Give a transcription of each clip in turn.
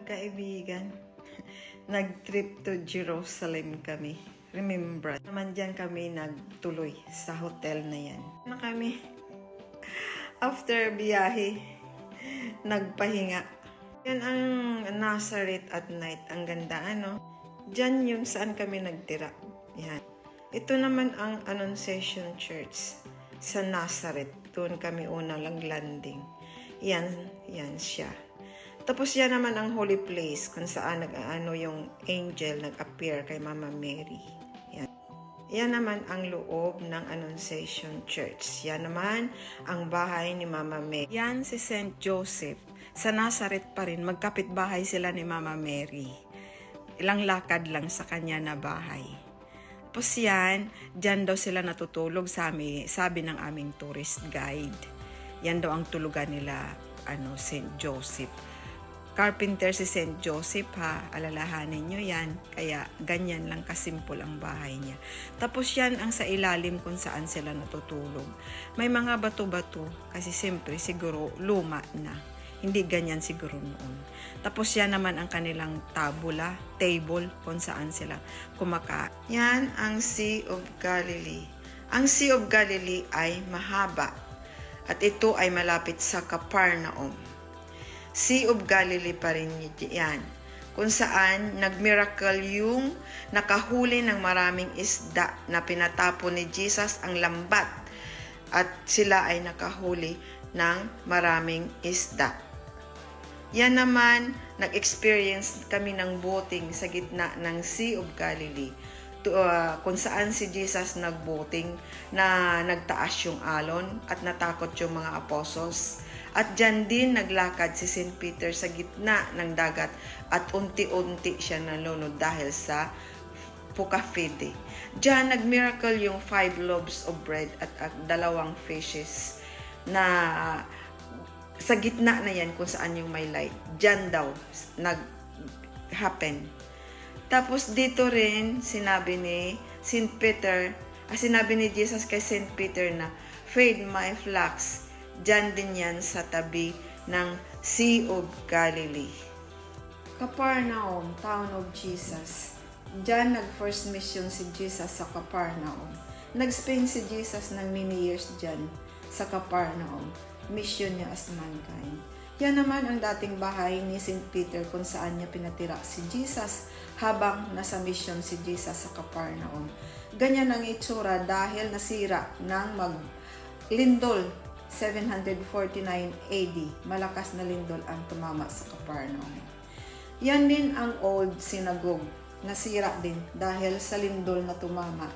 Kaibigan, nag-trip to Jerusalem kami. Remember, naman dyan kami nagtuloy sa hotel na yan. Na kami, after biyahe, nagpahinga. Yan ang Nazareth at night. Ang ganda, ano? Dyan yung saan kami nagtira. Yan. Ito naman ang Annunciation Church sa Nazareth. Doon kami una lang landing. Yan siya. Tapos yan naman ang holy place kung saan yung angel nag-appear kay Mama Mary. Yan naman ang loob ng Annunciation Church. Yan naman ang bahay ni Mama Mary. Yan si St. Joseph. Sa Nazareth pa rin, magkapit-bahay sila ni Mama Mary. Ilang lakad lang sa kanya na bahay. Tapos yan, dyan daw sila natutulog sabi ng aming tourist guide. Yan daw ang tulugan nila, St. Joseph. Carpenter si St. Joseph, ha. Alalahanin nyo yan. Kaya ganyan lang kasimpol ang bahay niya. Tapos yan ang sa ilalim kung saan sila natutulog. May mga bato-bato kasi siyempre siguro luma na. Hindi ganyan siguro noon. Tapos yan naman ang kanilang table kung saan sila kumakain. Yan ang Sea of Galilee. Ang Sea of Galilee ay mahaba at ito ay malapit sa Capernaum. Sea of Galilee pa rin yan, kung saan nagmiracle yung nakahuli ng maraming isda na pinatapon ni Jesus ang lambat at sila ay nakahuli ng maraming isda. Yan naman, nag-experience kami ng boating sa gitna ng Sea of Galilee kung saan si Jesus nag-boating na nagtaas yung alon at natakot yung mga apostles. At dyan din naglakad si St. Peter sa gitna ng dagat at unti-unti siya nalunod dahil sa Pukafide. Dyan nag-miracle yung 5 loaves of bread at 2 fishes na sa gitna na yan kung saan yung may light. Dyan daw nag-happen. Tapos dito rin sinabi ni St. Peter, sinabi ni Jesus kay St. Peter na, "Feed my flocks." Diyan din yan sa tabi ng Sea of Galilee. Capernaum, town of Jesus. Diyan nag-first mission si Jesus sa Capernaum. Nag-spend si Jesus ng many years diyan sa Capernaum. Mission niya as mankind. Yan naman ang dating bahay ni St. Peter kung saan niya pinatira si Jesus habang nasa mission si Jesus sa Capernaum. Ganyan ang itsura dahil nasira ng maglindol 749 AD. Malakas na lindol ang tumama sa Capernaum. Yan din ang old synagogue. Nasira din dahil sa lindol na tumama.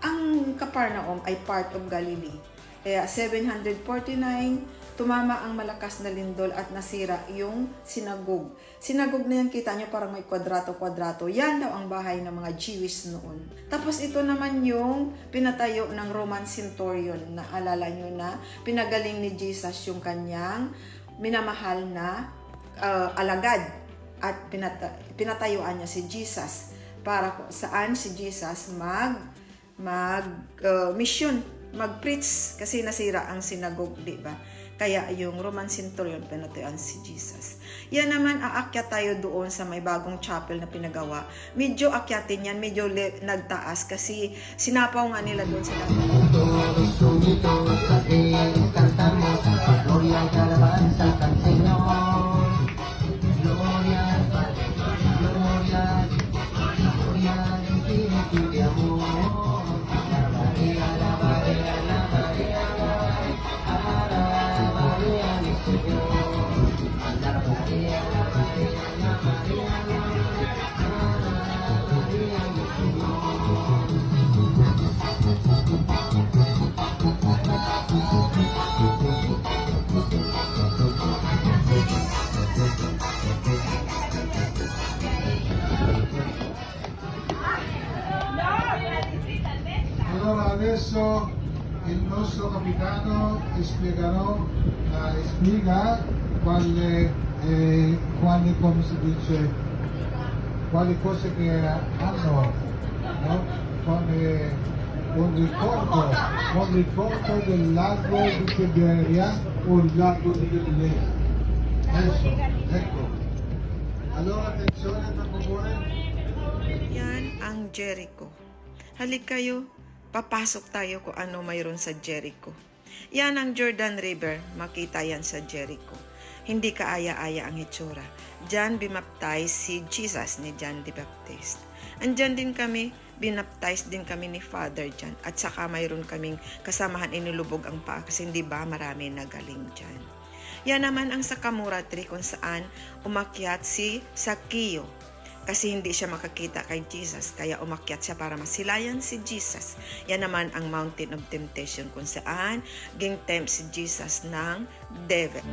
Ang Capernaum ay part of Galilee. Kaya 749, tumama ang malakas na lindol at nasira yung synagogue. Synagogue na yan, kita nyo parang may kwadrato-kwadrato. Yan daw ang bahay ng mga Jewish noon. Tapos ito naman yung pinatayo ng Roman centurion. Naalala nyo na pinagaling ni Jesus yung kanyang minamahal na alagad. At pinatayuan niya si Jesus para saan si Jesus mission, mag-preach kasi nasira ang synagogue, di ba? Kaya yung Roman centurion pinatayuan si Jesus. Yan naman, aakyat tayo doon sa may bagong chapel na pinagawa. Medyo akyatin yan, medyo nagtaas kasi sinapaw nga nila doon sa Allora adesso il nostro capitano spiega come si dice, quali cose che hanno, no? Come un ricordo del lago di Tiberia o il lago di Galilea. Adesso, ecco. Allora attenzione per favore. Yan ang Jericho. Halik kayo, papasok tayo kung ano mayroon sa Jericho. Yan ang Jordan River, makita yan sa Jericho. Hindi kaaya-aya ang hitsura. Diyan bimaptize si Jesus ni John the Baptist. Andyan din kami, binaptize din kami ni Father John. At saka mayroon kaming kasamahan inilubog ang paa kasi hindi ba marami nagaling dyan. Yan naman ang Sakamura tree kung saan umakyat si Zaccheo. Kasi hindi siya makakita kay Jesus, kaya umakyat siya para masilayan si Jesus. Yan naman ang Mountain of Temptation kung saan ging-tempt si Jesus ng devil.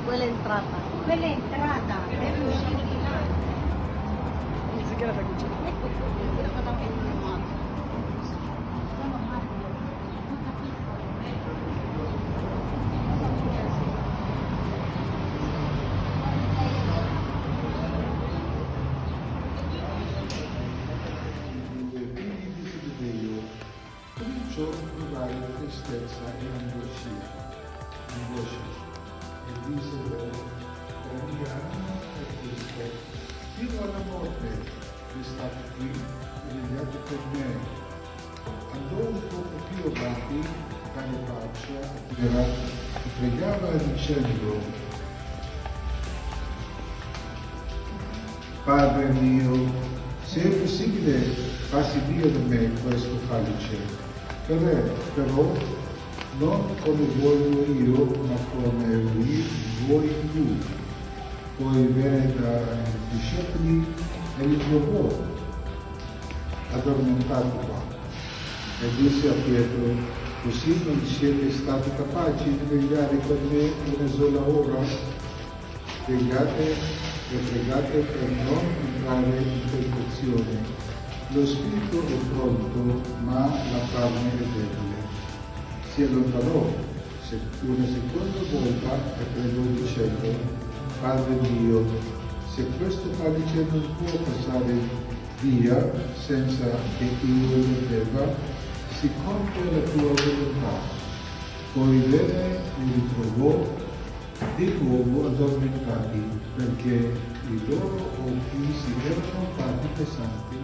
Quella entrata. Quella è entrata. Cominciò a provare tristezza e angoscia, e disse loro, la mia anima è triste, fino alla morte è stato qui e vegliato per me. Andò un poco più avanti, cane faccia, e pregava dicendo, Padre mio, se è possibile, passi via da me questo calice, però non come voglio io, ma come vuoi tu. Poi venne dai discepoli e li trovò addormentato qua. E disse a Pietro, Così non siete stati capaci di vegliare con me una sola ora. Vegliate e pregate per non entrare in tentazione. Lo spirito è pronto, ma la carne è debole. Si allontanò una seconda volta e pregò dicendo: Padre mio, se questo calice non può passare via senza che io lo beva, si compie la tua volontà. Poi venne e li ritrovò di nuovo addormentati, perché i loro occhi si erano fatti pesanti.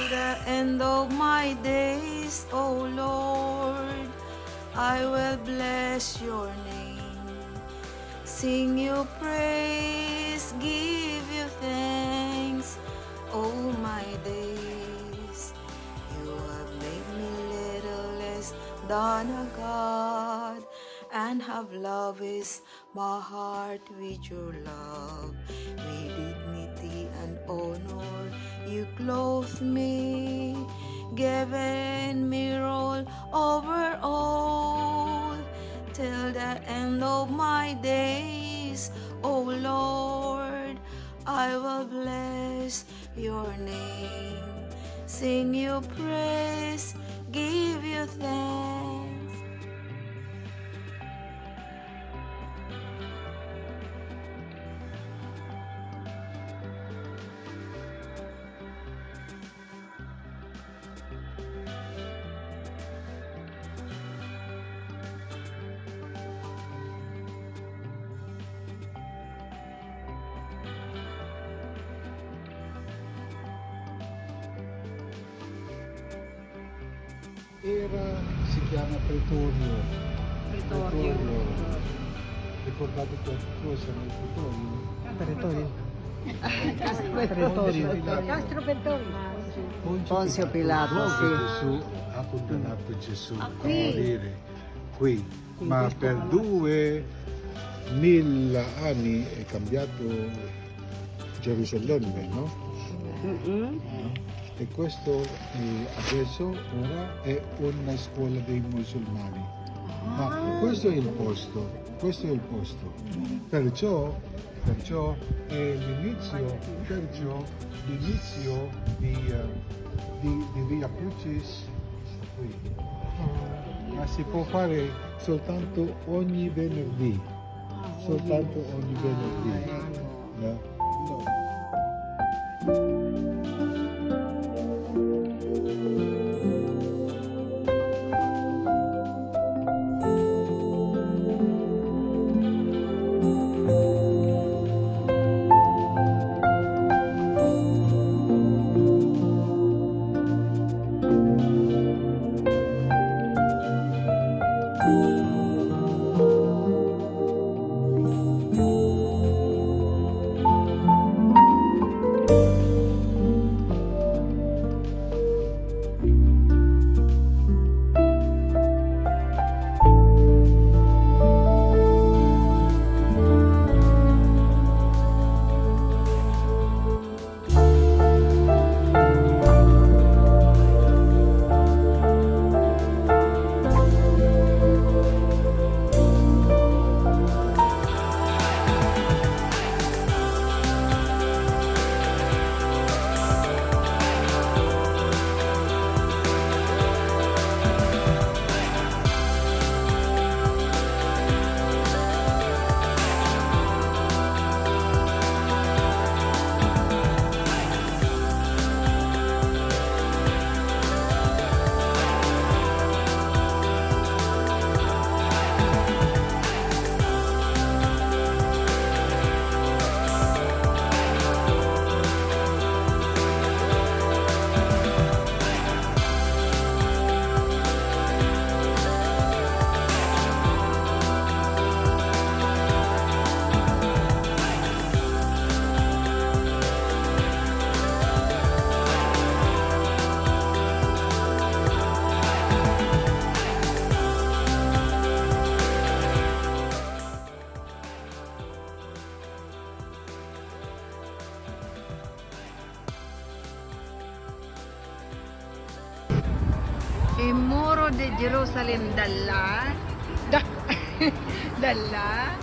The end of my days, O Lord, I will bless your name, sing your praise, give you thanks, all my days. You have made me little less than a god, and have loved my heart with your love, with dignity and honor. You clothed me, given me rule over all, till the end of my days, O Lord, I will bless your name, sing your praise, give you thanks. Si chiama Pretorio. Ricordate qualcosa nel Pretorio? Castro Pretorio. Ponzio Pilato, sì. Gesù ha condannato Gesù a qui. morire qui, ma per 2000 anni è cambiato Gerusalemme, no? E questo adesso ora è una scuola dei musulmani. Ma questo è il posto, Perciò è l'inizio di Via Crucis qui. Ma si può fare soltanto ogni venerdì. No? Il muro di Jerusalem dalla dalla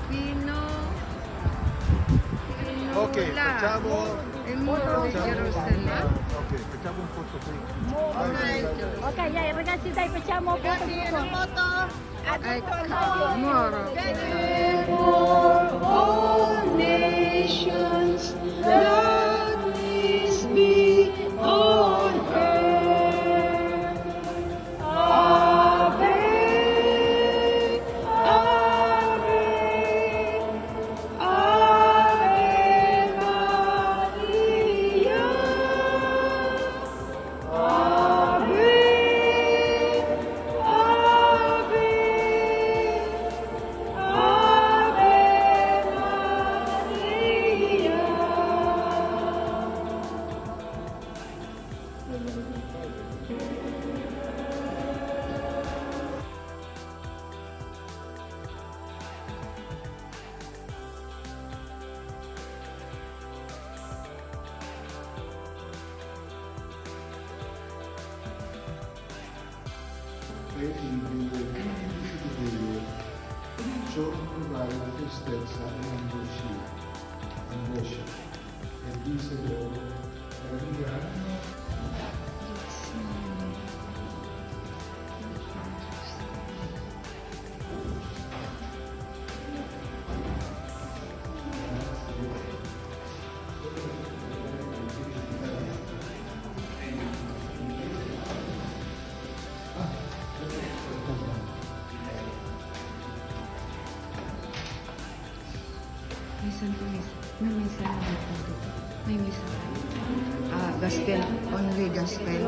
fino Ok, là. facciamo... Il muro di Gerusalemme. Ok, facciamo un foto qui. Ok, dai, ragazzi, dai, facciamo foto. Ecco, muro. For all nations, let peace be on earth. Ave, Ave, Ave Maria. Ave, Ave, Ave Maria. E il video cominciò a provare la tristezza e l'angoscia e disse loro, Maria, May Santo Misa. May misa na dito. May misa. Gospel. Only gospel.